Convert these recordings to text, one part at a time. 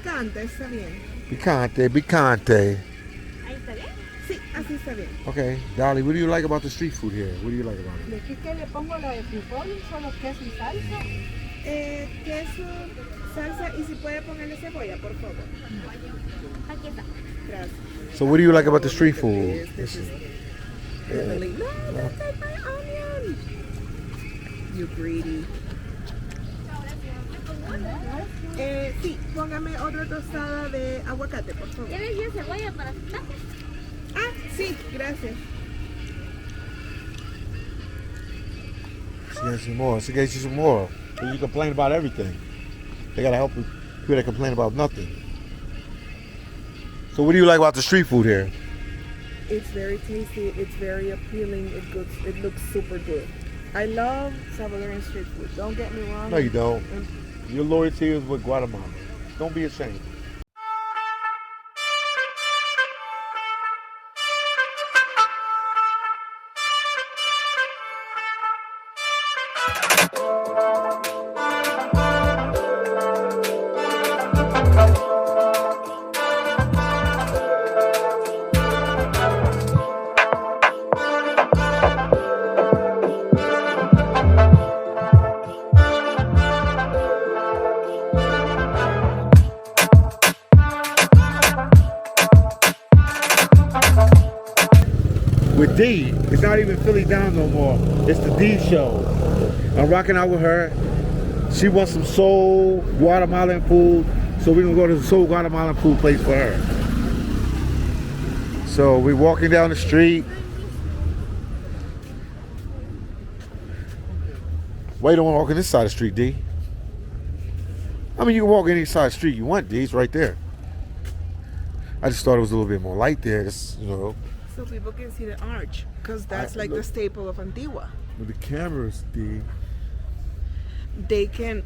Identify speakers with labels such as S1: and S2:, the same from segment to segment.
S1: picante, está bien.
S2: Picante, picante.
S3: Ahí está bien.
S1: Sí, así está bien.
S2: Okay, Dolly, what do you like about the street food here? What do you like about it?
S3: ¿De qué le pongo la de frijol? Solo queso y salsa.
S1: Queso, salsa y si puede ponerle cebolla, por favor.
S3: Aquí está.
S1: Gracias.
S2: So what do you like about the street food?
S1: This is definitely. No, don't take my onion. You greedy. Sí, póngame otra tostada de aguacate, por favor.
S3: ¿Quieres ya cebolla para sus tacos?
S1: Ah, sí, gracias.
S2: She gets you more. She gets you some more. So you complain about everything. They gotta help people that complain about nothing. So what do you like about the street food here?
S1: It's very tasty. It's very appealing. It looks super good. I love Salvadorian street food. Don't get me wrong.
S2: No, you don't. Your loyalty is with Guatemala. Don't be ashamed. With D, it's not even Philly Down no more. It's the D show. I'm rocking out with her. She wants some soul Guatemalan food, so we're gonna go to the soul Guatemalan food place for her. So we're walking down the street. Why you don't want to walk on this side of the street, D? I mean, you can walk any side of the street you want, D. It's right there. I just thought it was a little bit more light there. Just, you know.
S1: So people can see the arch, because that's like the staple of Antigua.
S2: With the cameras, D.
S1: They can.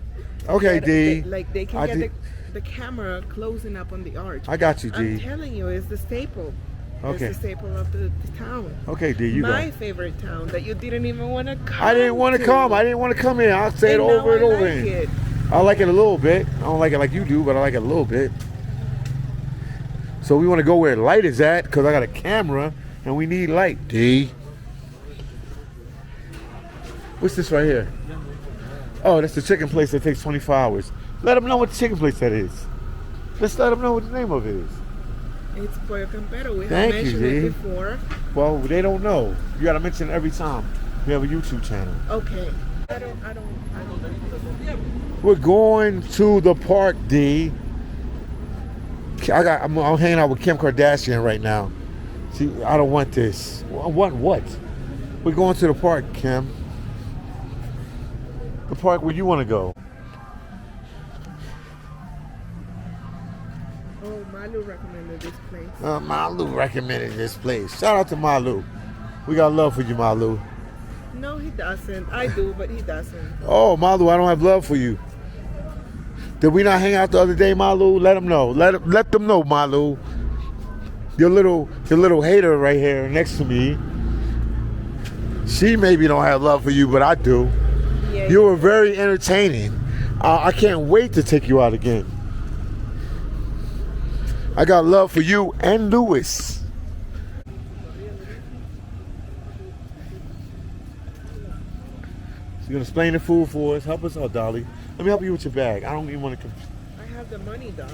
S2: Okay, D.
S1: They can get the camera closing up on the arch.
S2: I got you, D.
S1: I'm telling you, it's the staple.
S2: Okay.
S1: It's the staple of the town.
S2: Okay, D, you
S1: My
S2: go.
S1: favorite town that you didn't even want to come.
S2: I didn't want to come. I didn't want to come here. I'll say it
S1: And
S2: over
S1: now
S2: and
S1: I
S2: over.
S1: like it.
S2: I like it a little bit. I don't like it like you do, but I like it a little bit. So we want to go where light is at, because I got a camera and we need light. D. What's this right here? Oh, that's the chicken place that takes 24 hours. Let them know what the chicken place that is. Let's let them know what the name of it is.
S1: It's Pollo Campero. We
S2: Thank
S1: have
S2: you,
S1: mentioned it
S2: D.
S1: before.
S2: Well, they don't know. You got to mention it every time. We have a YouTube channel.
S1: Okay. I don't.
S2: We're going to the park, D. I'm hanging out with Kim Kardashian right now. See, I don't want this. I want what? We're going to the park, Kim. The park where you want to go.
S1: Oh, Malu recommended this place.
S2: Malu recommended this place. Shout out to Malu. We got love for you, Malu.
S1: No, he doesn't. I do, but he doesn't.
S2: Oh, Malu, I don't have love for you. Did we not hang out the other day, Malu? Let them know. Let them know, Malu. Your little hater right here next to me. She maybe don't have love for you, but I do.
S1: Yeah,
S2: You were very entertaining. I can't wait to take you out again. I got love for you and Lewis. You're gonna explain the food for us. Help us out, Dolly. Let me help you with your bag. I don't even want to.
S1: I have the money done.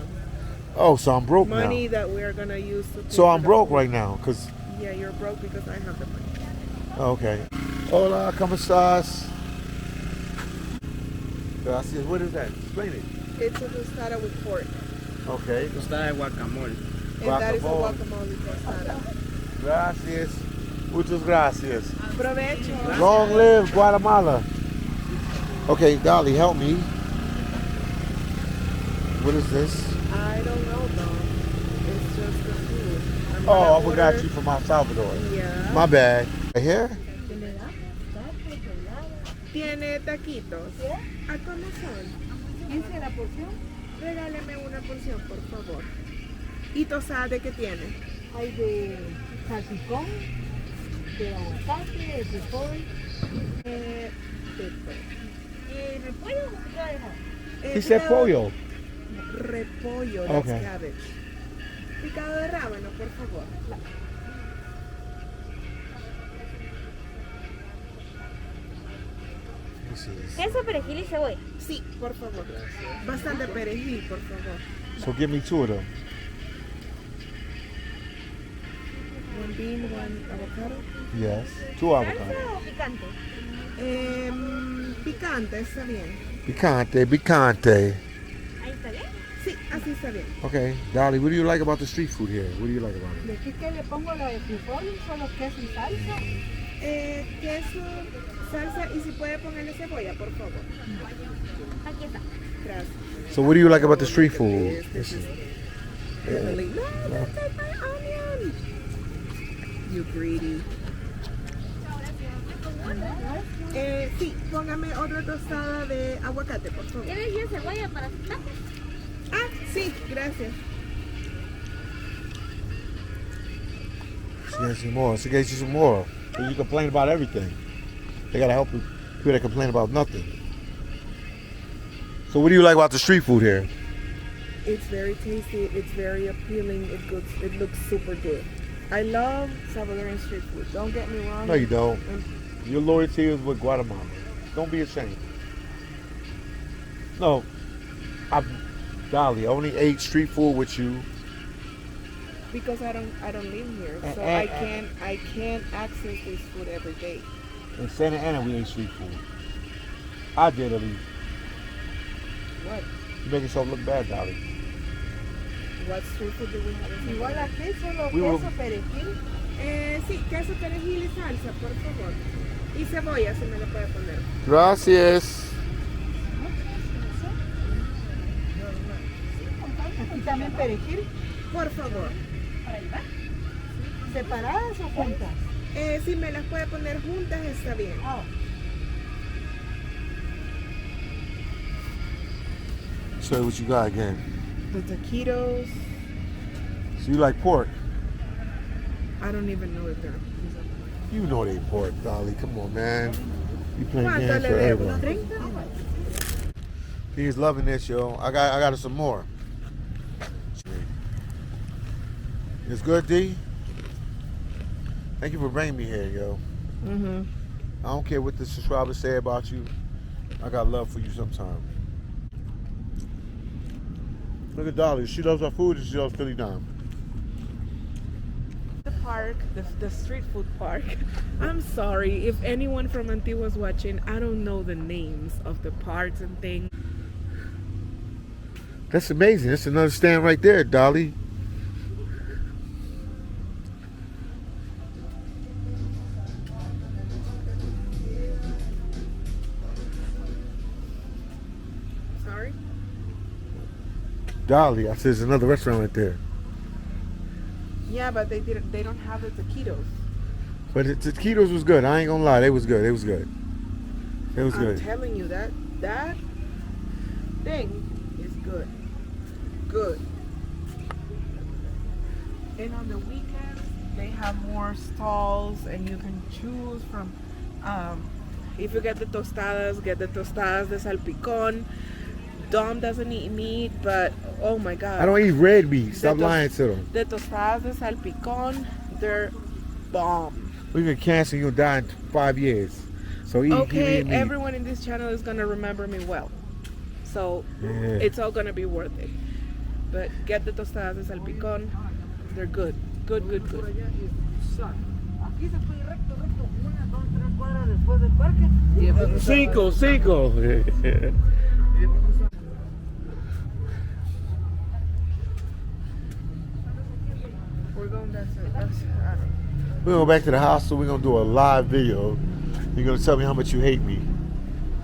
S2: Oh, so I'm broke
S1: Money
S2: now.
S1: that we're gonna use to.
S2: So I'm broke right now, cause.
S1: Yeah, you're broke because I have the money.
S2: Okay. Hola, ¿cómo estás? Gracias. What is that? Explain it.
S1: It's a tostada with pork.
S2: Okay.
S4: Tostada de guacamole.
S1: And that is a guacamole tostada.
S2: Gracias. Muchas gracias.
S1: Provecho.
S2: Long live Guatemala. Okay, Dolly, help me. What is this?
S1: I don't know though. It's just the food.
S2: Oh, I forgot you from El Salvador.
S1: Yeah.
S2: My bad. Right here?
S1: Tiene taquitos. ¿A cómo son?
S3: 15 la porción.
S1: Regáleme una porción, por favor. ¿Y tostada de qué tiene?
S3: Hay de salpicón, de aguacate, de frijol.
S1: De
S3: ¿Y repollo o se queda de no?
S2: He said pollo.
S1: repollo, that's
S2: Okay.
S1: cabbage. Picado de rábano, por favor.
S2: This is-
S3: Queso, perejil y cebolla.
S1: Sí, por favor. Bastante perejil, por favor.
S2: So give me two of them.
S1: One bean, one avocado.
S2: Yes. Two avocados.
S3: ¿Salsa o picante?
S1: Picante, está bien.
S2: Picante, picante.
S3: Ahí está bien.
S1: Sí, así está bien.
S2: Okay, Dolly, what do you like about the street food here? What do you like about it?
S3: ¿De aquí que le pongo la de frijol, solo queso y salsa?
S1: Queso, salsa y si puede ponerle cebolla, por favor.
S3: Aquí está.
S1: Gracias.
S2: So what do you like about the street food?
S1: This is definitely. No, don't take my onion. You greedy. Sí, póngame otra tostada de aguacate, por favor.
S3: ¿Quieres ya cebolla para sus tacos?
S1: Ah, sí, gracias.
S2: She gets some more. She gets you some more. So you complain about everything. They gotta help people that complain about nothing. So what do you like about the street food here?
S1: It's very tasty. It's very appealing. It looks super good. I love Salvadorian street food. Don't get me wrong.
S2: No, you don't.
S1: Um,
S2: Your loyalty is with Guatemala. Don't be ashamed. No, Dolly, I only ate street food with you.
S1: Because I don't live here, so I can't access this food every day.
S2: In Santa Ana, we ate street food. I did at least.
S1: What?
S2: You make yourself look bad, Dolly.
S1: What street food do we have in
S3: Igual
S1: Salvador?
S3: aquí solo
S2: We will-
S3: queso, perejil.
S1: Sí, queso, perejil y salsa, por favor. Y cebolla, si me lo puede poner.
S2: Gracias.
S3: Aquí también perejil.
S1: Por favor.
S3: ¿Separadas o juntas?
S1: Si me las puede poner juntas, está bien.
S3: Oh.
S2: Show you what you got again.
S1: The taquitos,
S2: So you like pork?
S1: I don't even know if they're.
S2: You know they pork, Dolly. Come on, man. You playing
S1: ¿Cuánto
S2: games
S1: le
S2: for
S1: debo?
S2: everyone.
S1: 30?
S2: He's loving this, yo. I got some more. It's good, D. Thank you for bringing me here, yo.
S1: Mm-hmm.
S2: I don't care what the subscribers say about you. I got love for you sometime. Look at Dolly. She loves her food and she loves Philly Dime.
S1: The park, the street food park. I'm sorry if anyone from Antigua is watching. I don't know the names of the parks and things.
S2: That's amazing. That's another stand right there, Dolly.
S1: Sorry.
S2: Dolly, I said there's another restaurant right there.
S1: Yeah, but they don't have the taquitos.
S2: But the taquitos was good. I ain't gonna lie. They was good. It was good. It was
S1: I'm
S2: good.
S1: telling you that thing is good. Good. And on the weekends they have more stalls and you can choose from if you get the tostadas de salpicón. Dom doesn't eat meat, but oh my god.
S2: I don't eat red meat. Stop
S1: The
S2: lying to them.
S1: The tostadas de salpicón, they're bomb.
S2: We can cancel you and die in 5 years. So eat,
S1: Okay,
S2: keep eating meat.
S1: everyone in this channel is gonna remember me well. So
S2: Yeah.
S1: it's all gonna be worth it. But get the tostadas de salpicón. They're good. Good, good, good.
S3: Aquí se fue recto, 1, 2, 3 cuadras después del parque.
S2: Cinco.
S1: We're going that's
S2: We're going back to the house, so we're gonna do a live video. You're gonna tell me how much you hate me.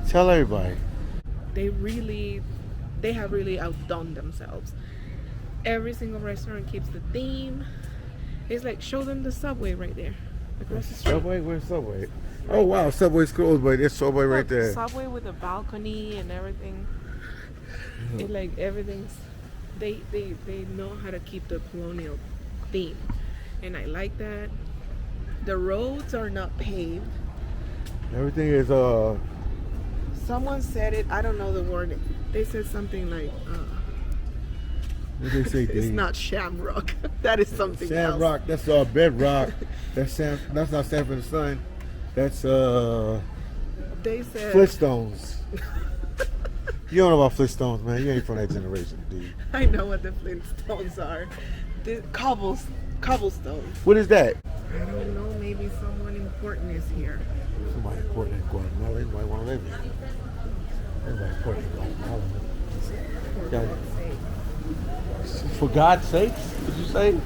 S2: Tell everybody.
S1: they have really outdone themselves. Every single restaurant keeps the theme. It's like show them the Subway right there. Across the street.
S2: Subway? Where's Subway? Oh wow, Subway's closed, but there's Subway right
S1: Look,
S2: there.
S1: Subway with a balcony and everything. It like everything's they know how to keep the colonial theme. And I like that. The roads are not paved.
S2: Everything is
S1: Someone said it, I don't know the word. They said something like
S2: What they say,
S1: It's
S2: D?
S1: not shamrock. That is something else.
S2: Shamrock. That's bedrock. That's not San for the Sun. That's
S1: They said
S2: Flintstones. You don't know about Flintstones, man. You ain't from that generation, D.
S1: I know what the Flintstones are. The cobblestones.
S2: What is that?
S1: I don't know. Maybe someone important is here.
S2: Somebody important in Guatemala. Anybody want to live here? Everybody important in Guatemala.
S1: For
S2: Yeah.
S1: God's sake.
S2: For God's sakes, did you say?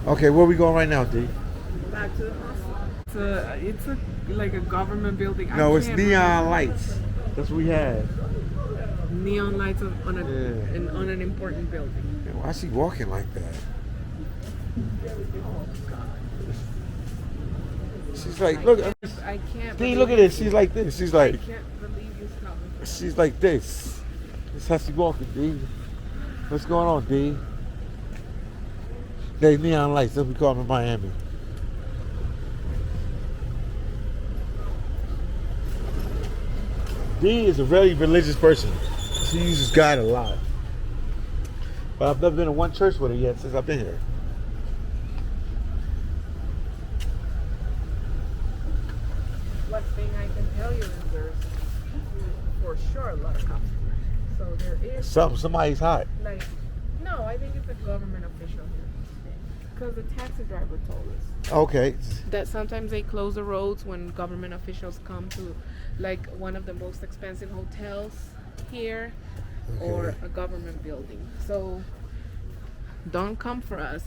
S2: Okay, where we going right now, D?
S1: Back to the hospital. It's like a government building.
S2: No,
S1: I
S2: it's
S1: can't
S2: neon
S1: remember.
S2: lights. That's what we had.
S1: Neon lights on
S2: Yeah.
S1: on an important building.
S2: Man, why is she walking like that? She's like, look,
S1: I can't.
S2: D, look at this. She's like this. She's
S1: I
S2: like,
S1: can't believe you stopped me.
S2: she's like this. That's how she walking, D. What's going on, D? They neon lights. That's what we call them in Miami. D is a very religious person. She uses God a lot. But I've never been to one church with her yet since I've been here.
S1: One thing I can tell you is there's for sure a lot of cops. So there is
S2: Somebody's hot.
S1: like, no, I think it's a government official here. Because the taxi driver told us
S2: Okay.
S1: that sometimes they close the roads when government officials come to like one of the most expensive hotels here or
S2: Okay.
S1: a government building. So don't come for us.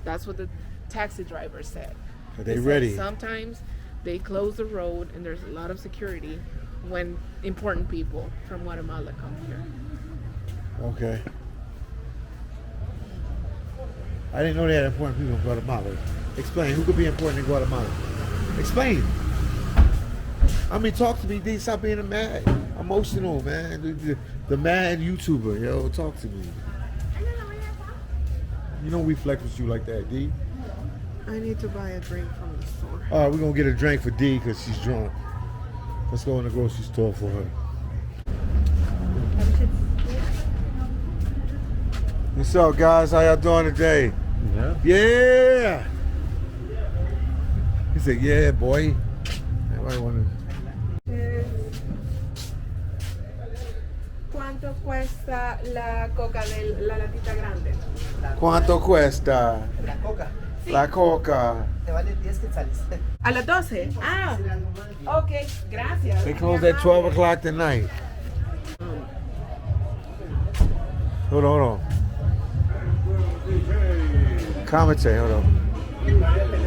S1: That's what the taxi driver said.
S2: Are
S1: He
S2: they
S1: said
S2: ready?
S1: Sometimes they close the road and there's a lot of security when important people from Guatemala come here.
S2: Okay. I didn't know they had important people in Guatemala. Explain. Who could be important in Guatemala? Explain. I mean, talk to me, D. Stop being a mad, emotional, man. The mad YouTuber, yo. Talk to me. You know we flex with you like that, D.
S1: I need to buy a drink from the store.
S2: All right, we're going to get a drink for D because she's drunk. Let's go in the grocery store for her. What's up, guys? How y'all doing today?
S3: Yeah.
S2: Yeah. He said, yeah, boy. Everybody want
S1: ¿Cuánto cuesta la coca de la latita grande?
S2: to... ¿Cuánto cuesta
S3: La coca
S2: la coca?
S3: te vale 10 quetzales.
S1: A las 12. Ah, ok, gracias.
S2: They close at 12 o'clock tonight. Hold on. Commentate, hold on.